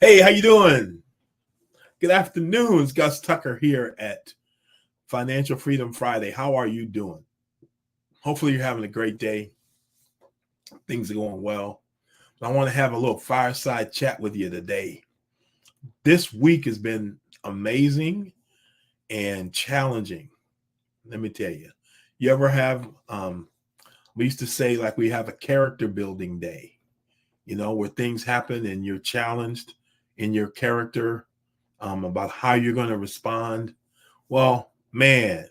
Hey, how you doing? Good afternoon. It's Gus Tucker here at Financial Freedom Friday. How are you doing? Hopefully you're having a great day. Things are going well. I want to have a little fireside chat with you today. This week has been amazing and challenging. Let me tell you. You ever have, we used to say like we have a character building day, where things happen and you're challenged in your character about how you're going to respond. Well, man,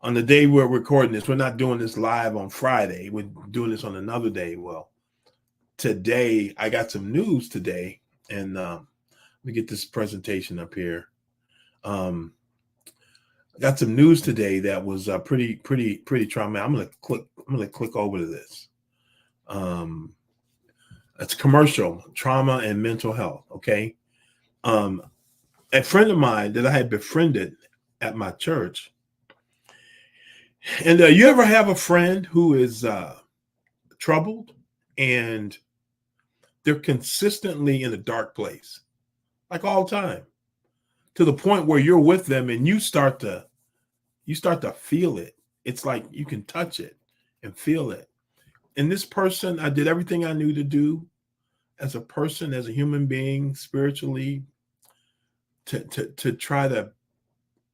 on the day we're recording this, we're not doing this live on Friday. We're doing this on another day. Well, today, I got some news today, and let me get this presentation up here. I got some news today that was pretty traumatic. I'm gonna click over to this. It's commercial, trauma and mental health. Okay. A friend of mine that I had befriended at my church. And you ever have a friend who is troubled and they're consistently in a dark place, like all the time, to the point where you're with them and you start to feel it. It's like you can touch it and feel it. And this person, I did everything I knew to do as a person, as a human being, spiritually, to try to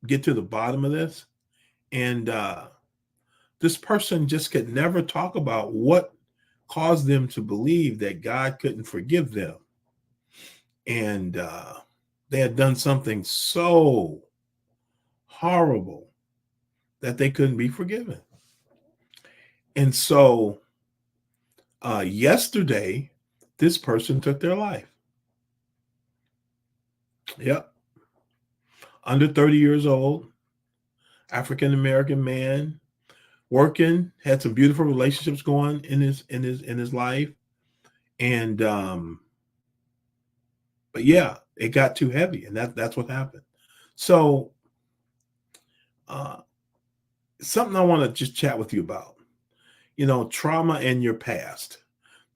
get to the bottom of this. And this person just could never talk about what caused them to believe that God couldn't forgive them. And they had done something so horrible that they couldn't be forgiven. And so yesterday, this person took their life. Yep. Under 30 years old, African-American man, working, had some beautiful relationships going in his life. And but yeah, it got too heavy, and that's what happened. So something I want to just chat with you about, trauma in your past.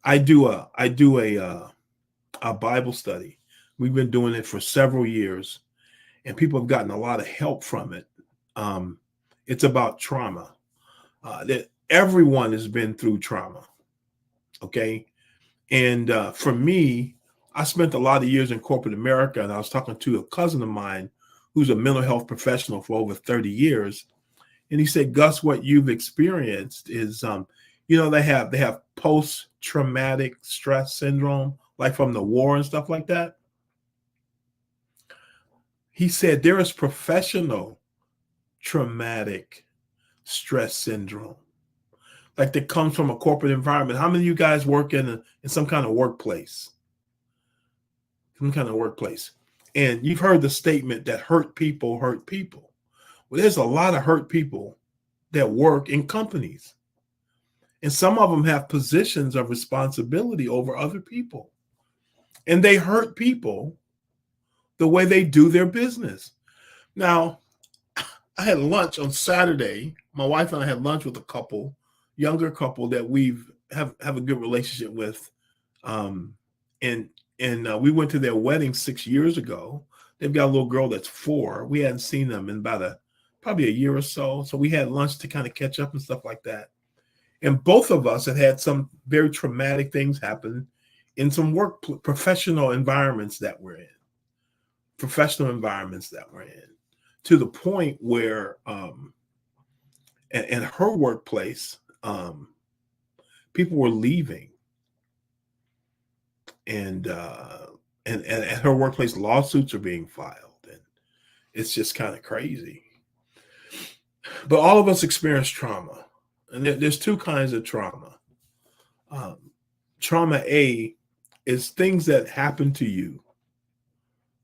I do a Bible study. We've been doing it for several years, and people have gotten a lot of help from it. It's about trauma. That everyone has been through trauma. Okay. And for me, I spent a lot of years in corporate America, and I was talking to a cousin of mine who's a mental health professional for over 30 years. And he said, Gus, what you've experienced is, they have post-traumatic stress syndrome, like from the war and stuff like that. He said there is professional traumatic stress syndrome, like that comes from a corporate environment. How many of you guys work in some kind of workplace? Some kind of workplace. And you've heard the statement that hurt people hurt people. Well, there's a lot of hurt people that work in companies. And some of them have positions of responsibility over other people. And they hurt people the way they do their business. Now, I had lunch on Saturday. My wife and I had lunch with a younger couple that we have a good relationship with. And we went to their wedding 6 years ago. They've got a little girl that's 4. We hadn't seen them in probably a year or so. So we had lunch to kind of catch up and stuff like that. And both of us had some very traumatic things happen in some professional environments that we're in. To the point where at her workplace, people were leaving, and at her workplace, lawsuits are being filed, and it's just kind of crazy. But all of us experience trauma, and there's two kinds of trauma. Trauma A is things that happen to you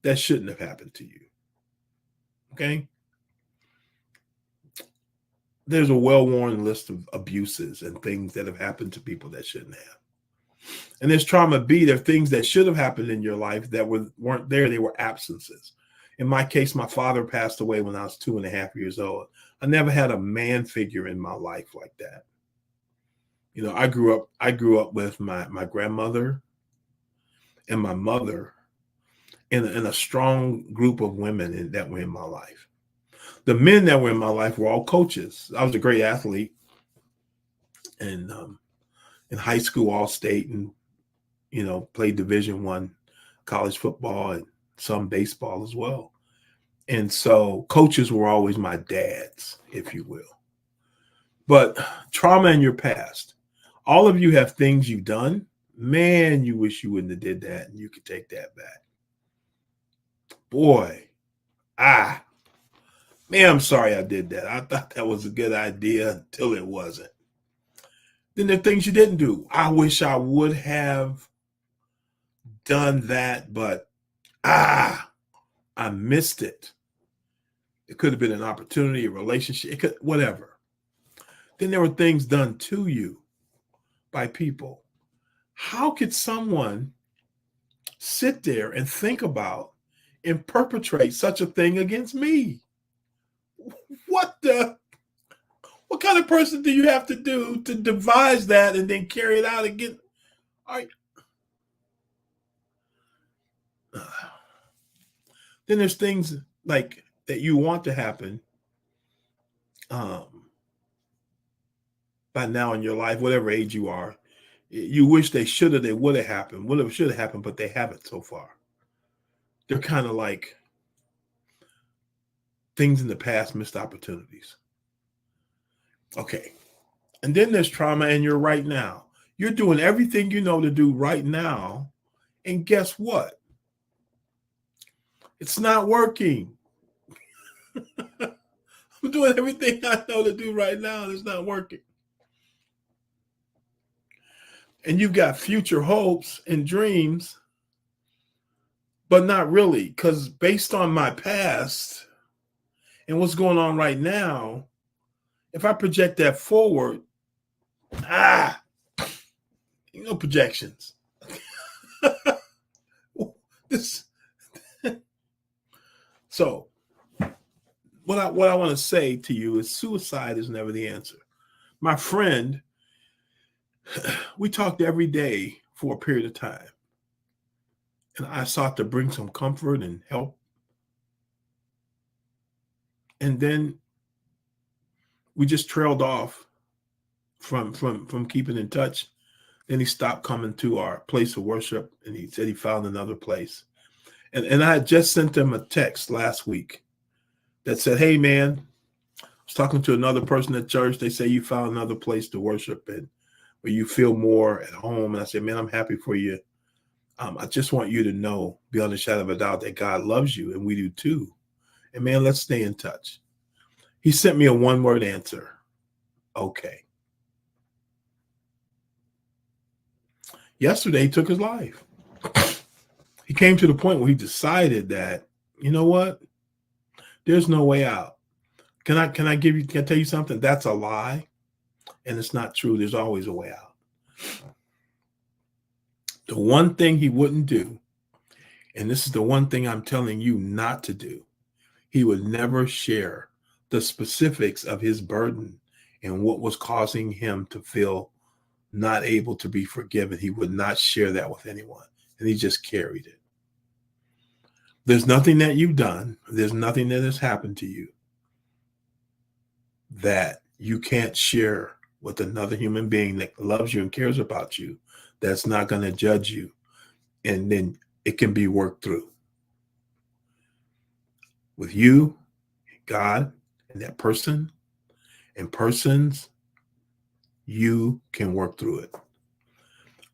that shouldn't have happened to you. Okay. There's a well-worn list of abuses and things that have happened to people that shouldn't have. And there's trauma B. There are things that should have happened in your life that weren't there. They were absences. In my case, my father passed away when I was 2.5 years old. I never had a man figure in my life like that. I grew up with my grandmother, and my mother and a strong group of women that were in my life. The men that were in my life were all coaches. I was a great athlete, and in high school, all state, and played Division I college football and some baseball as well. And so coaches were always my dads, if you will. But trauma in your past, all of you have things you've done. Man, you wish you wouldn't have did that and you could take that back. Boy, man, I'm sorry I did that. I thought that was a good idea until it wasn't. Then there are things you didn't do. I wish I would have done that, but I missed it. It could have been an opportunity, a relationship, it could, whatever. Then there were things done to you by people. How could someone sit there and think about and perpetrate such a thing against me? What kind of person do you have to do to devise that and then carry it out again? Then there's things like that you want to happen by now in your life, whatever age you are. You wish they would have happened, should have happened, but they haven't so far. They're kind of like things in the past, missed opportunities. Okay. And then there's trauma in your right now. You're doing everything you know to do right now. And guess what? It's not working. I'm doing everything I know to do right now, and it's not working. And you've got future hopes and dreams, but not really, because based on my past and what's going on right now, if I project that forward, projections. So what I want to say to you is suicide is never the answer. My friend, we talked every day for a period of time, and I sought to bring some comfort and help. And then we just trailed off from keeping in touch. Then he stopped coming to our place of worship, and he said he found another place. And I had just sent him a text last week that said, "Hey, man, I was talking to another person at church. They say you found another place to worship and where you feel more at home." And I said, "Man, I'm happy for you. I just want you to know, beyond a shadow of a doubt, that God loves you, and we do too. And man, let's stay in touch." He sent me a one-word answer. Okay. Yesterday, he took his life. He came to the point where he decided that, you know what? There's no way out. Can I tell you something? That's a lie, and it's not true. There's always a way out. The one thing he wouldn't do, and this is the one thing I'm telling you not to do, he would never share the specifics of his burden and what was causing him to feel not able to be forgiven. He would not share that with anyone, and he just carried it. There's nothing that you've done, there's nothing that has happened to you that you can't share with another human being that loves you and cares about you, that's not going to judge you, and then it can be worked through. With you, God, and that person, and persons, you can work through it.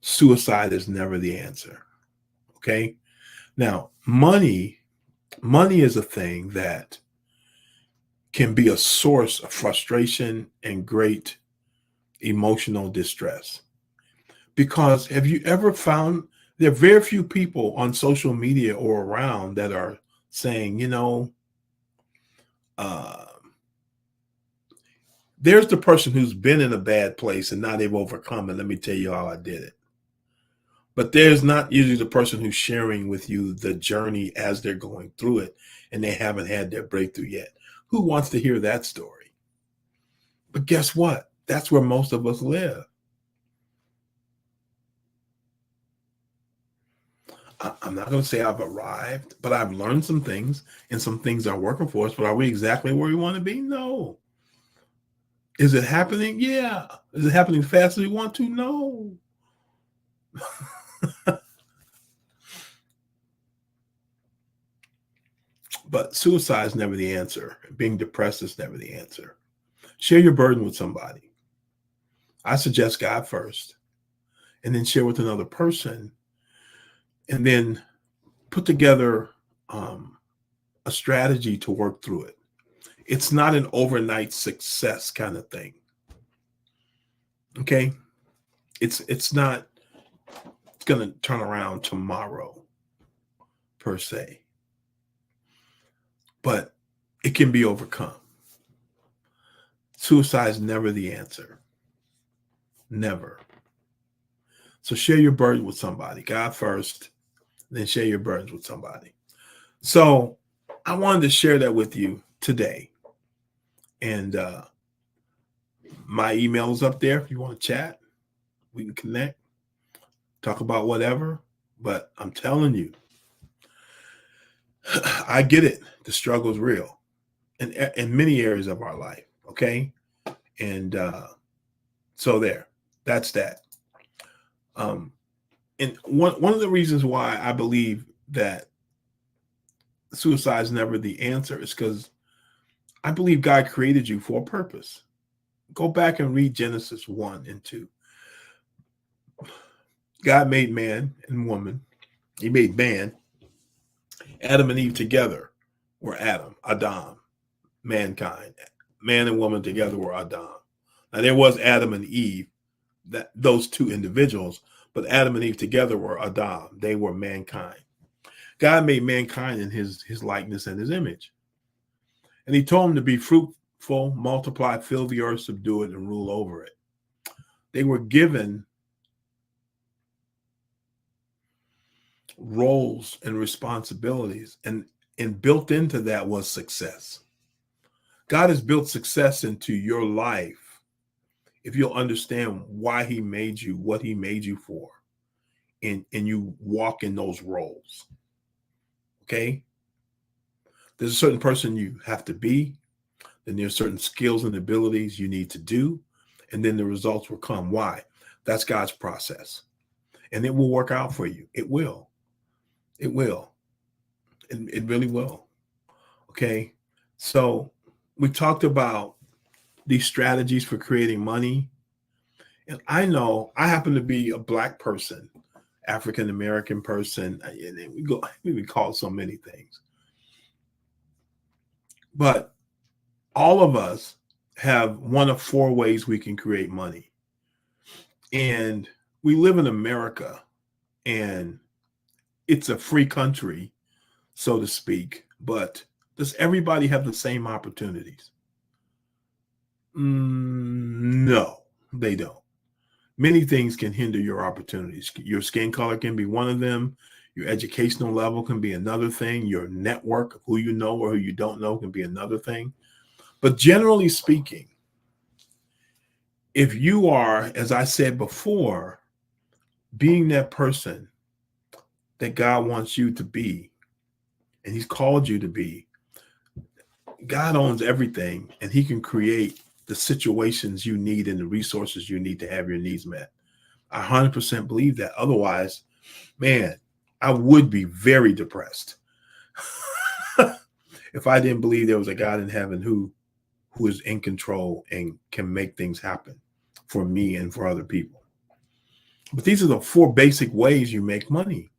Suicide is never the answer. Okay? Now, money is a thing that can be a source of frustration and great emotional distress. Because have you ever found there are very few people on social media or around that are saying, there's the person who's been in a bad place and now they've overcome it. Let me tell you how I did it. But there's not usually the person who's sharing with you the journey as they're going through it and they haven't had their breakthrough yet. Who wants to hear that story? But guess what? That's where most of us live. I'm not going to say I've arrived, but I've learned some things and some things are working for us. But are we exactly where we want to be? No. Is it happening? Yeah. Is it happening fast as we want to? No. But suicide is never the answer. Being depressed is never the answer. Share your burden with somebody. I suggest God first, and then share with another person, and then put together a strategy to work through it. It's not an overnight success kind of thing. Okay? It's not going to turn around tomorrow per se. But it can be overcome. Suicide is never the answer. Never. So share your burden with somebody. God first, then share your burdens with somebody. So I wanted to share that with you today. And my email is up there if you want to chat. We can connect, talk about whatever. But I'm telling you, I get it. The struggle is real in many areas of our life. Okay. And so that's that. And one of the reasons why I believe that suicide is never the answer is because I believe God created you for a purpose. Go back and read Genesis 1 and 2. God made man and woman. He made man. Adam and Eve together were Adam, mankind. Man and woman together were Adam. Now there was Adam and Eve, those two individuals, but Adam and Eve together were Adam. They were mankind. God made mankind in his likeness and his image. And he told them to be fruitful, multiply, fill the earth, subdue it, and rule over it. They were given roles and responsibilities, and built into that was success. God has built success into your life if you'll understand why he made you, what he made you for, and you walk in those roles. Okay? There's a certain person you have to be, then there's certain skills and abilities you need to do, and then the results will come. Why? That's God's process. And it will work out for you. It will. It will. It really will. Okay? So we talked about these strategies for creating money. And I know I happen to be a Black person, African-American person, and we call so many things. But all of us have one of four ways we can create money. And we live in America, and it's a free country, so to speak, but does everybody have the same opportunities? No, they don't. Many things can hinder your opportunities. Your skin color can be one of them. Your educational level can be another thing. Your network, who you know or who you don't know, can be another thing. But generally speaking, if you are, as I said before, being that person that God wants you to be, and he's called you to be, God owns everything, and he can create the situations you need and the resources you need to have your needs met. I 100% believe that. Otherwise, man, I would be very depressed if I didn't believe there was a God in heaven who is in control and can make things happen for me and for other people. But these are the four basic ways you make money.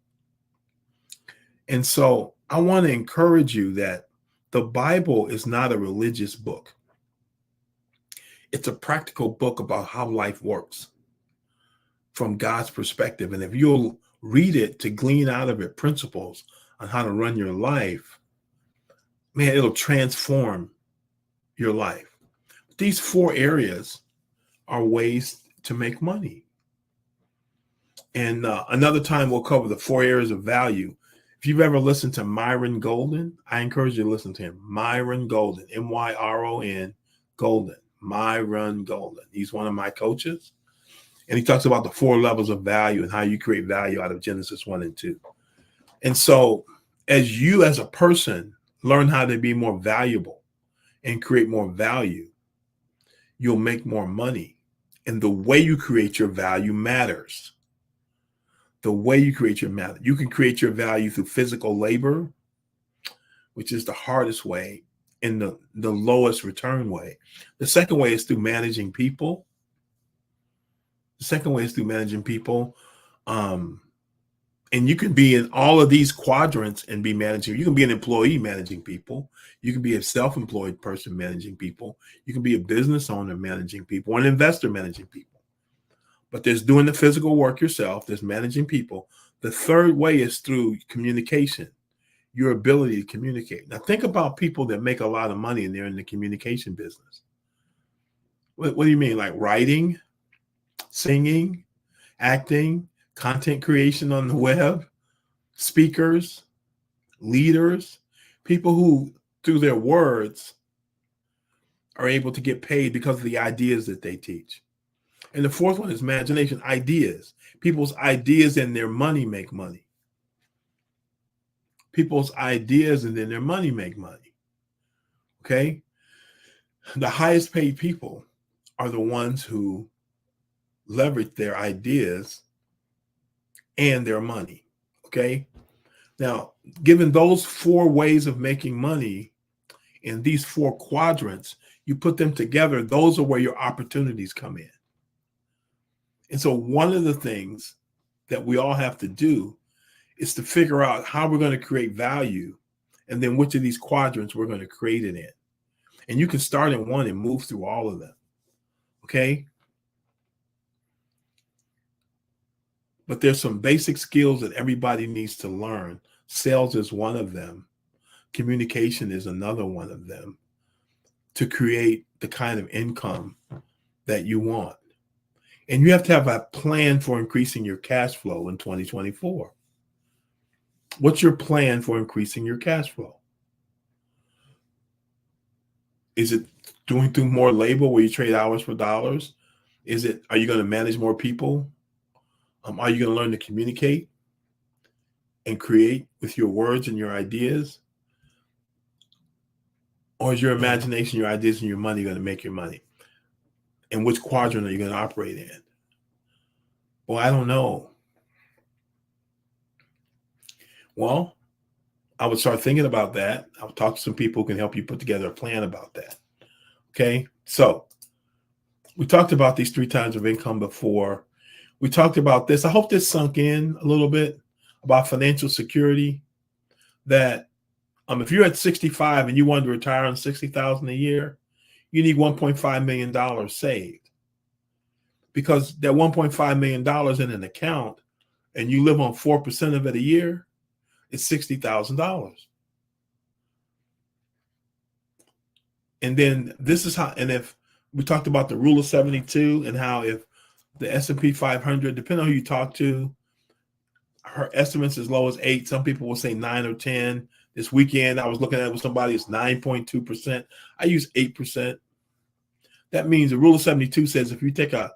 And so I want to encourage you that the Bible is not a religious book. It's a practical book about how life works from God's perspective. And if you'll read it to glean out of it principles on how to run your life, man, it'll transform your life. These four areas are ways to make money. And another time we'll cover the four areas of value. If you've ever listened to Myron Golden, I encourage you to listen to him. Myron Golden, Myron Golden, Myron Golden. He's one of my coaches. And he talks about the four levels of value and how you create value out of Genesis 1 and 2. And so as you as a person learn how to be more valuable and create more value, you'll make more money. And the way you create your value matters. The way you create your value. You can create your value through physical labor, which is the hardest way and the lowest return way. The second way is through managing people. The second way is through managing people. And you can be in all of these quadrants and be managing. You can be an employee managing people. You can be a self-employed person managing people. You can be a business owner managing people, or an investor managing people. But there's doing the physical work yourself. There's managing people. The third way is through communication, your ability to communicate. Now, think about people that make a lot of money and they're in the communication business. What do you mean? Like writing, singing, acting, content creation on the web, speakers, leaders, people who, through their words, are able to get paid because of the ideas that they teach. And the fourth one is imagination, ideas. People's ideas and their money make money. People's ideas and then their money make money. Okay? The highest paid people are the ones who leverage their ideas and their money. Okay? Now, given those four ways of making money in these four quadrants, you put them together, those are where your opportunities come in. And so one of the things that we all have to do is to figure out how we're going to create value and then which of these quadrants we're going to create it in. And you can start in one and move through all of them. Okay? But there's some basic skills that everybody needs to learn. Sales is one of them. Communication is another one of them, to create the kind of income that you want. And you have to have a plan for increasing your cash flow in 2024. What's your plan for increasing your cash flow? Is it doing through more labor where you trade hours for dollars? Are you going to manage more people? Are you going to learn to communicate and create with your words and your ideas? Or is your imagination, your ideas, and your money going to make your money? And which quadrant are you going to operate in? Well, I don't know. Well, I would start thinking about that. I would talk to some people who can help you put together a plan about that. Okay, so we talked about these 3 times of income before. We talked about this. I hope this sunk in a little bit about financial security, that if you're at 65 and you want to retire on $60,000 a year, you need $1.5 million saved. Because that $1.5 million in an account and you live on 4% of it a year, it's $60,000. And then this is how, and if we talked about the rule of 72 and how if the S&P 500, depending on who you talk to, her estimates as low as 8. Some people will say 9 or 10. This weekend, I was looking at it with somebody, it's 9.2%. I use 8%. That means the rule of 72 says if you take an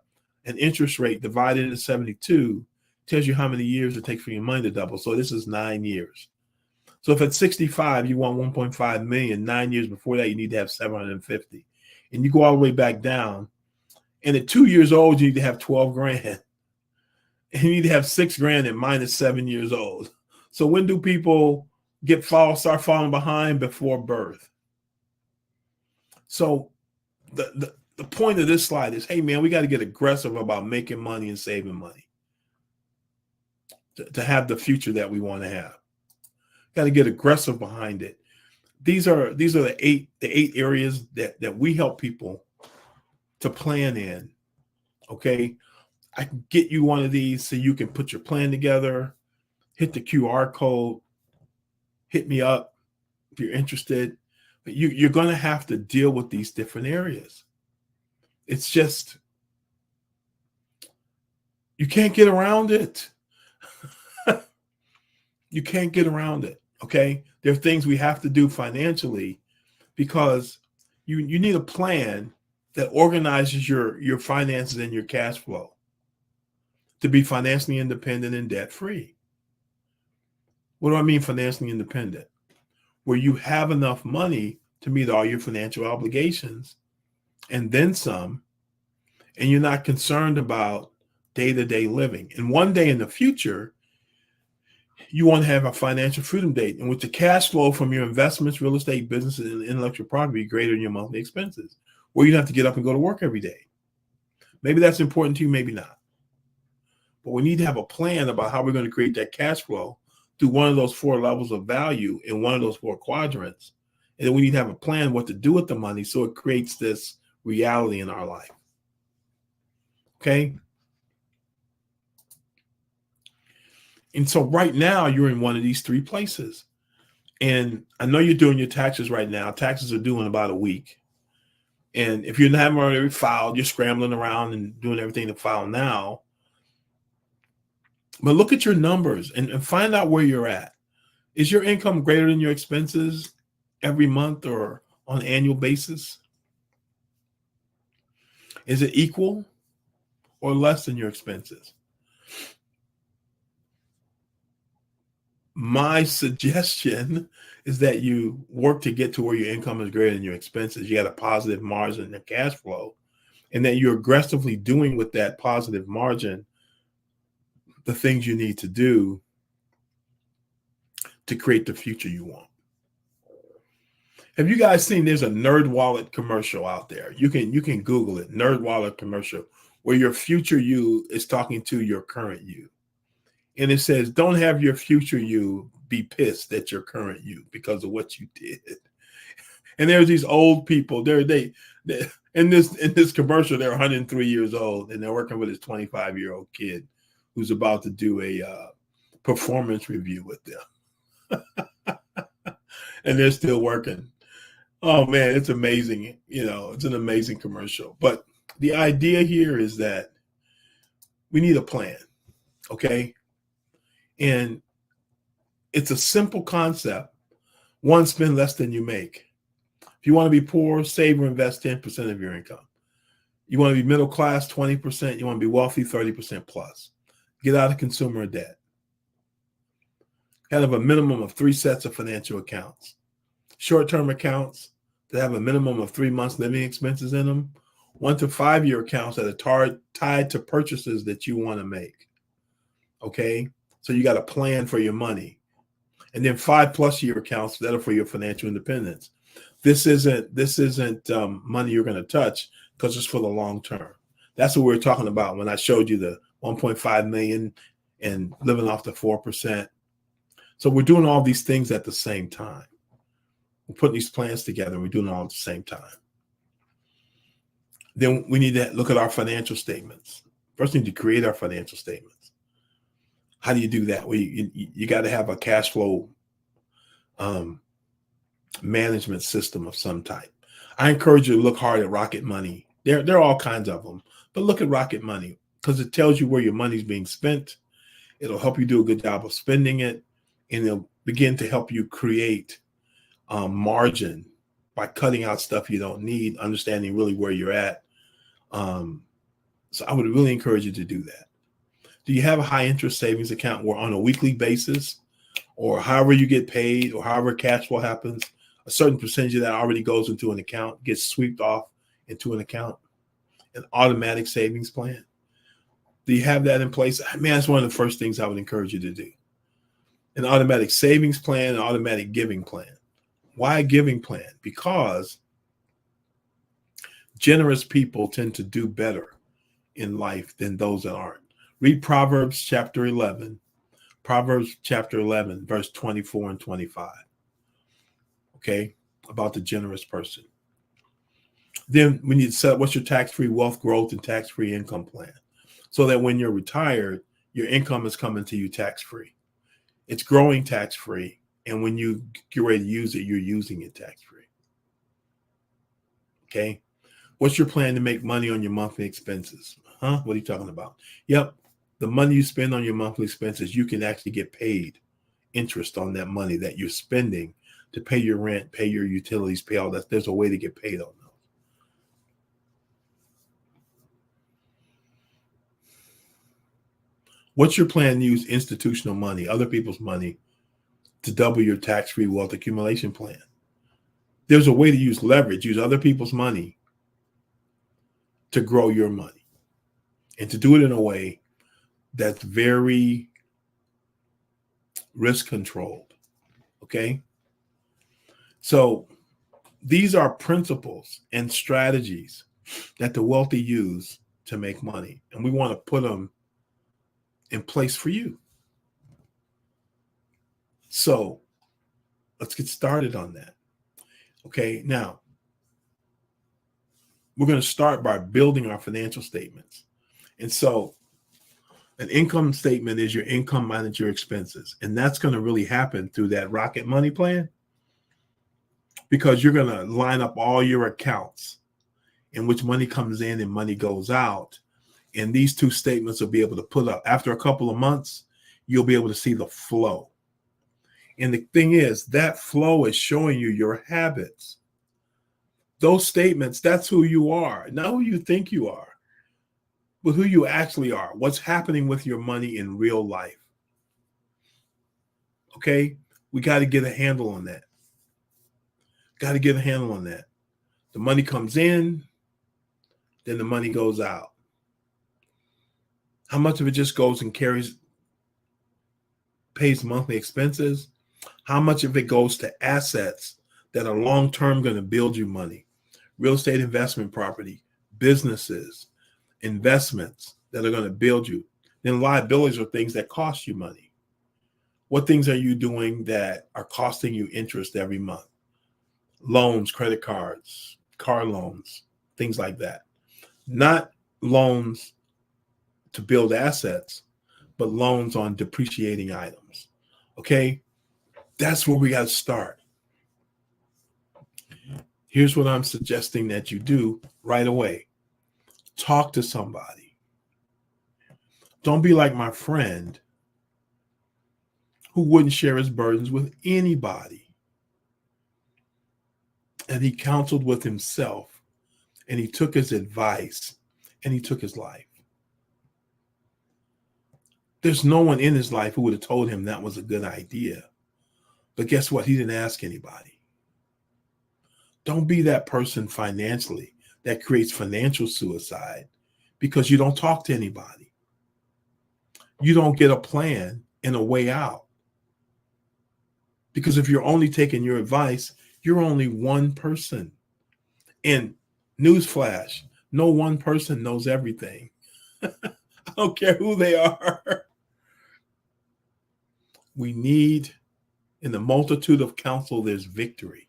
interest rate divided into 72, tells you how many years it takes for your money to double. So this is 9 years. So if at 65, you want 1.5 million, 9 years before that, you need to have 750. And you go all the way back down. And at 2 years old, you need to have 12 grand. And you need to have 6 grand at minus 7 years old. So when do people start falling behind? Before birth. So the point of this slide is, hey man, we got to get aggressive about making money and saving money to have the future that we want to have. Got to get aggressive behind it. These are the eight areas that we help people to plan in. Okay, I can get you one of these so you can put your plan together. Hit the QR code. Hit me up if you're interested. But you're going to have to deal with these different areas. It's just, you can't get around it. You can't get around it. Okay, there are things we have to do financially because you need a plan that organizes your finances and your cash flow to be financially independent and debt free. What do I mean financially independent? Where you have enough money to meet all your financial obligations and then some, and you're not concerned about day-to-day living. And one day in the future, you want to have a financial freedom date in which the cash flow from your investments, real estate, businesses, and intellectual property is greater than your monthly expenses, where you don't have to get up and go to work every day. Maybe that's important to you, maybe not. But we need to have a plan about how we're going to create that cash flow through one of those 4 levels of value in one of those 4 quadrants. And then we need to have a plan what to do with the money so it creates this reality in our life. Okay? And so right now you're in one of these 3 places. And I know you're doing your taxes right now. Taxes are due in about a week. And if you haven't already filed, you're scrambling around and doing everything to file now. But look at your numbers and find out where you're at. Is your income greater than your expenses every month or on an annual basis? Is it equal or less than your expenses? My suggestion is that you work to get to where your income is greater than your expenses. You got a positive margin in cash flow, and that you're aggressively doing with that positive margin the things you need to do to create the future you want. Have you guys seen there's a Nerd Wallet commercial out there? You can Google it, Nerd Wallet commercial, where your future you is talking to your current you. And it says, don't have your future you be pissed at your current you because of what you did. And there's these old people, they in this commercial, they're 103 years old and they're working with this 25-year-old kid who's about to do a performance review with them. And they're still working. Oh man, it's amazing. It's an amazing commercial. But the idea here is that we need a plan. Okay. And it's a simple concept. One, spend less than you make. If you want to be poor, save or invest 10% of your income. You want to be middle class, 20%. You want to be wealthy, 30% plus. Get out of consumer debt. Have a minimum of 3 sets of financial accounts. Short-term accounts that have a minimum of 3 months living expenses in them. 1 to 5 year accounts that are tied to purchases that you want to make. Okay? So you got a plan for your money. And then 5+ year accounts that are for your financial independence. This isn't money you're going to touch because it's for the long term. That's what we were talking about when I showed you the 1.5 million and living off the 4%. So we're doing all these things at the same time. We're putting these plans together and we're doing it all at the same time. Then we need to look at our financial statements. First, we need to create our financial statements. How do you do that? Well, you got to have a cash flow management system of some type. I encourage you to look hard at Rocket Money. There are all kinds of them, but look at Rocket Money because it tells you where your money's being spent. It'll help you do a good job of spending it, and it'll begin to help you create margin by cutting out stuff you don't need, understanding really where you're at. So I would really encourage you to do that. Do you have a high interest savings account where on a weekly basis or however you get paid or however cash flow happens, a certain percentage of that already goes into an account, gets swept off into an account, an automatic savings plan? Do you have that in place? Man, that's one of the first things I would encourage you to do. An automatic savings plan, an automatic giving plan. Why a giving plan? Because generous people tend to do better in life than those that aren't. Read Proverbs chapter 11. Proverbs chapter 11, verse 24 and 25. Okay, about the generous person. Then we need to set up what's your tax-free wealth growth and tax-free income plan so that when you're retired, your income is coming to you tax-free. It's growing tax-free. And when you get ready to use it, you're using it tax-free. Okay. What's your plan to make money on your monthly expenses? What are you talking about? Yep. The money you spend on your monthly expenses, you can actually get paid interest on that money that you're spending to pay your rent, pay your utilities, pay all that. There's a way to get paid on those. What's your plan to use institutional money, other people's money, to double your tax-free wealth accumulation plan. There's a way to use leverage, use other people's money to grow your money, and to do it in a way that's very risk controlled. Okay? So these are principles and strategies that the wealthy use to make money, and we want to put them in place for you. So let's get started on that. Okay, now we're going to start by building our financial statements. And so an income statement is your income minus your expenses. And that's going to really happen through that Rocket Money plan, because you're going to line up all your accounts in which money comes in and money goes out. And these two statements will be able to put up, after a couple of months, you'll be able to see the flow. And the thing is, that flow is showing you your habits. Those statements, that's who you are, not who you think you are, but who you actually are, what's happening with your money in real life. Okay? We got to get a handle on that. Got to get a handle on that. The money comes in, then the money goes out. How much of it just goes and pays monthly expenses? How much of it goes to assets that are long-term going to build you money? Real estate investment property, businesses, investments that are going to build you. Then liabilities are things that cost you money. What things are you doing that are costing you interest every month? Loans, credit cards, car loans, things like that. Not loans to build assets, but loans on depreciating items. Okay? That's where we got to start. Here's what I'm suggesting that you do right away. Talk to somebody. Don't be like my friend who wouldn't share his burdens with anybody. And he counseled with himself, and he took his advice, and he took his life. There's no one in his life who would have told him that was a good idea. But guess what? He didn't ask anybody. Don't be that person financially that creates financial suicide because you don't talk to anybody. You don't get a plan and a way out. Because if you're only taking your advice, you're only one person. And newsflash, no one person knows everything. I don't care who they are. We need, in the multitude of counsel, there's victory.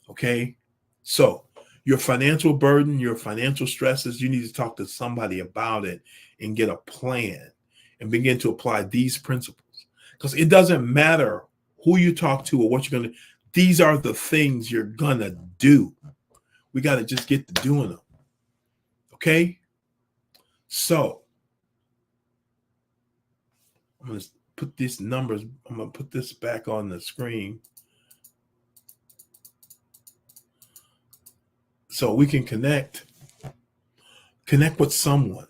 Okay? So your financial burden, your financial stresses, you need to talk to somebody about it and get a plan and begin to apply these principles. Because it doesn't matter who you talk to or what you're going to, these are the things you're going to do. We got to just get to doing them. Okay? So I'm going to put these numbers, I'm going to put this back on the screen so we can connect with someone.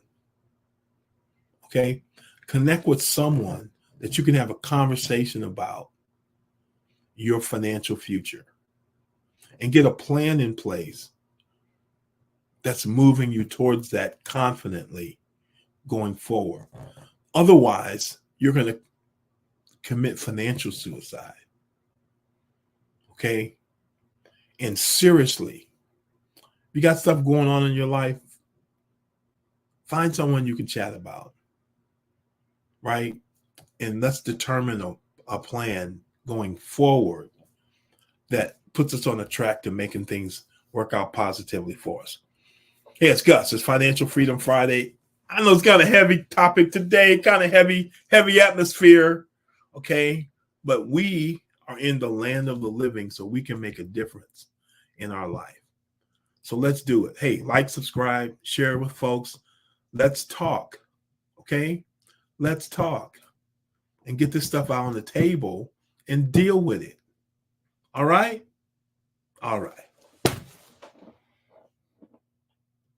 Okay? Connect with someone that you can have a conversation about your financial future and get a plan in place that's moving you towards that confidently going forward. Otherwise, you're going to commit financial suicide. Okay? And seriously, you got stuff going on in your life, find someone you can chat about, right? And let's determine a plan going forward that puts us on a track to making things work out positively for us. Hey, it's Gus. It's Financial Freedom Friday. I know it's kind of heavy topic today, kind of heavy atmosphere, okay? But we are in the land of the living, so we can make a difference in our life. So let's do it. Hey, like, subscribe, share with folks. Let's talk, okay? Let's talk and get this stuff out on the table and deal with it. All right? All right.